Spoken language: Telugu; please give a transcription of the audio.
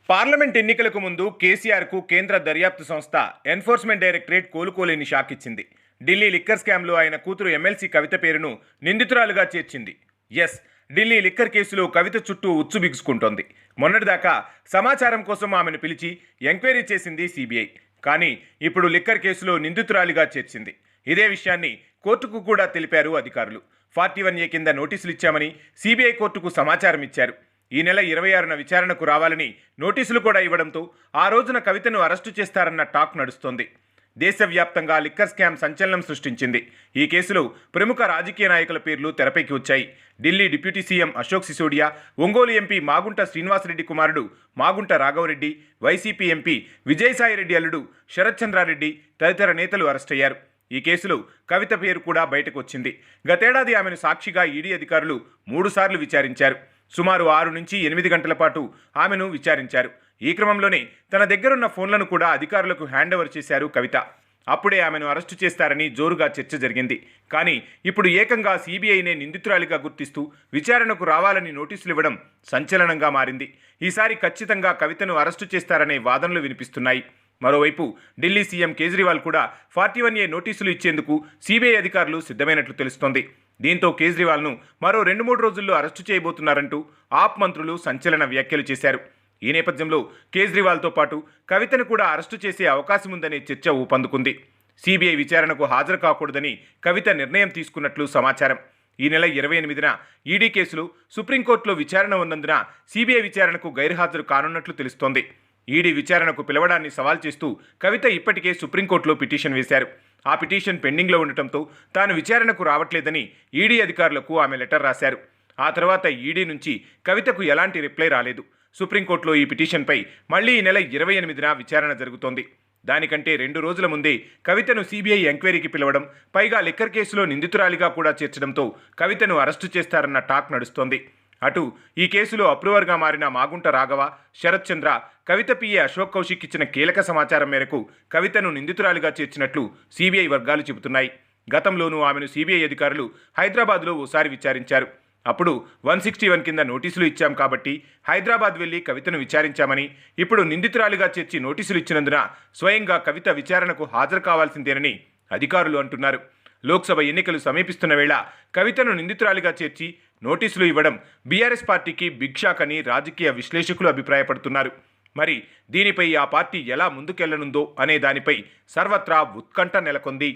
పార్లమెంట్ ఎన్నికలకు ముందు కేసీఆర్కు కేంద్ర దర్యాప్తు సంస్థ ఎన్ఫోర్స్మెంట్ డైరెక్టరేట్ కోలుకోలేని షాక్ ఇచ్చింది. ఢిల్లీ లిక్కర్ స్కామ్లో ఆయన కూతురు ఎమ్మెల్సీ కవిత పేరును నిందితురాలుగా చేర్చింది. ఎస్, ఢిల్లీ లిక్కర్ కేసులో కవిత చుట్టూ ఉచ్చు బిగుసుకుంటోంది. మొన్నటిదాకా సమాచారం కోసం ఆమెను పిలిచి ఎంక్వైరీ చేసింది సిబిఐ. కానీ ఇప్పుడు లిక్కర్ కేసులో నిందితురాలిగా చేర్చింది. ఇదే విషయాన్ని కోర్టుకు కూడా తెలిపారు అధికారులు. 41A కింద నోటీసులు ఇచ్చామని సిబిఐ కోర్టుకు సమాచారం ఇచ్చారు. ఈ నెల 26న విచారణకు రావాలని నోటీసులు కూడా ఇవ్వడంతో ఆ రోజున కవితను అరెస్టు చేస్తారన్న టాక్ నడుస్తోంది. దేశవ్యాప్తంగా లిక్కర్ స్కామ్ సంచలనం సృష్టించింది. ఈ కేసులో ప్రముఖ రాజకీయ నాయకుల పేర్లు తెరపైకి వచ్చాయి. Delhi deputy CM Ashok Sisodia, Ongole MP Magunta Srinivasa Reddy కుమారుడు మాగుంట రాఘవరెడ్డి, వైసీపీ ఎంపీ విజయసాయిరెడ్డి అల్లుడు శరత్చంద్రారెడ్డి తదితర నేతలు అరెస్టయ్యారు. ఈ కేసులో కవిత పేరు కూడా బయటకు వచ్చింది. గతేడాది ఆమెను సాక్షిగా ఈడీ అధికారులు 3 సార్లు విచారించారు. సుమారు 6 నుంచి 8 గంటల పాటు ఆమెను విచారించారు. ఈ క్రమంలోనే తన దగ్గరున్న ఫోన్లను కూడా అధికారులకు హ్యాండ్ ఓవర్ చేశారు కవిత. అప్పుడే ఆమెను అరెస్టు చేస్తారని జోరుగా చర్చ జరిగింది. కానీ ఇప్పుడు ఏకంగా సిబిఐనే నిందితురాలిగా గుర్తిస్తూ విచారణకు రావాలని నోటీసులు ఇవ్వడం సంచలనంగా మారింది. ఈసారి ఖచ్చితంగా కవితను అరెస్టు చేస్తారనే వాదనలు వినిపిస్తున్నాయి. మరోవైపు ఢిల్లీ సీఎం కేజ్రీవాల్ కూడా 41A నోటీసులు ఇచ్చేందుకు సిబిఐ అధికారులు సిద్ధమైనట్లు తెలుస్తోంది. దీంతో కేజ్రీవాల్ను మరో 2-3 రోజుల్లో అరెస్టు చేయబోతున్నారంటూ ఆప్ మంత్రులు సంచలన వ్యాఖ్యలు చేశారు. ఈ నేపథ్యంలో కేజ్రీవాల్తో పాటు కవితను కూడా అరెస్టు చేసే అవకాశం ఉందనే చర్చ ఊపందుకుంది. సిబిఐ విచారణకు హాజరు కాకూడదని కవిత నిర్ణయం తీసుకున్నట్లు సమాచారం. ఈ నెల 28న ఈడీ కేసులో సుప్రీంకోర్టులో విచారణ ఉన్నందున సిబిఐ విచారణకు గైర్హాజరు కానున్నట్లు తెలుస్తోంది. ఈడీ విచారణకు పిలవడాన్ని సవాల్ చేస్తూ కవిత ఇప్పటికే సుప్రీంకోర్టులో పిటిషన్ వేశారు. ఆ పిటిషన్ పెండింగ్లో ఉండటంతో తాను విచారణకు రావట్లేదని ఈడీ అధికారులకు ఆమె లెటర్ రాశారు. ఆ తర్వాత ఈడీ నుంచి కవితకు ఎలాంటి రిప్లై రాలేదు. సుప్రీంకోర్టులో ఈ పిటిషన్పై మళ్లీ ఈ నెల 28న విచారణ జరుగుతోంది. దానికంటే 2 రోజుల ముందే కవితను సిబిఐ ఎంక్వైరీకి పిలవడం, పైగా లిక్కర్ కేసులో నిందితురాలిగా కూడా చేర్చడంతో కవితను అరెస్టు చేస్తారన్న టాక్ నడుస్తోంది. అటు ఈ కేసులో అప్రూవర్గా మారిన మాగుంట రాఘవ, శరత్ చంద్ర, కవిత పిఏ అశోక్ కౌశిక్ ఇచ్చిన కీలక సమాచారం మేరకు కవితను నిందితురాలిగా చేర్చినట్లు సిబిఐ వర్గాలు చెబుతున్నాయి. గతంలోనూ ఆమెను సిబిఐ అధికారులు హైదరాబాద్లో ఓసారి విచారించారు. అప్పుడు 161 కింద నోటీసులు ఇచ్చాం కాబట్టి హైదరాబాద్ వెళ్లి కవితను విచారించామని, ఇప్పుడు నిందితురాలిగా చేర్చి నోటీసులు ఇచ్చినందున స్వయంగా కవిత విచారణకు హాజరు కావాల్సిందేనని అధికారులు అంటున్నారు. లోక్సభ ఎన్నికలు సమీపిస్తున్న వేళ కవితను నిందితురాలిగా చేర్చి నోటీసులు ఇవ్వడం బీఆర్ఎస్ పార్టీకి బిగ్ షాక్ అని రాజకీయ విశ్లేషకులు అభిప్రాయపడుతున్నారు. మరి దీనిపై ఆ పార్టీ ఎలా ముందుకెళ్లనుందో అనే దానిపై సర్వత్రా ఉత్కంఠ నెలకొంది.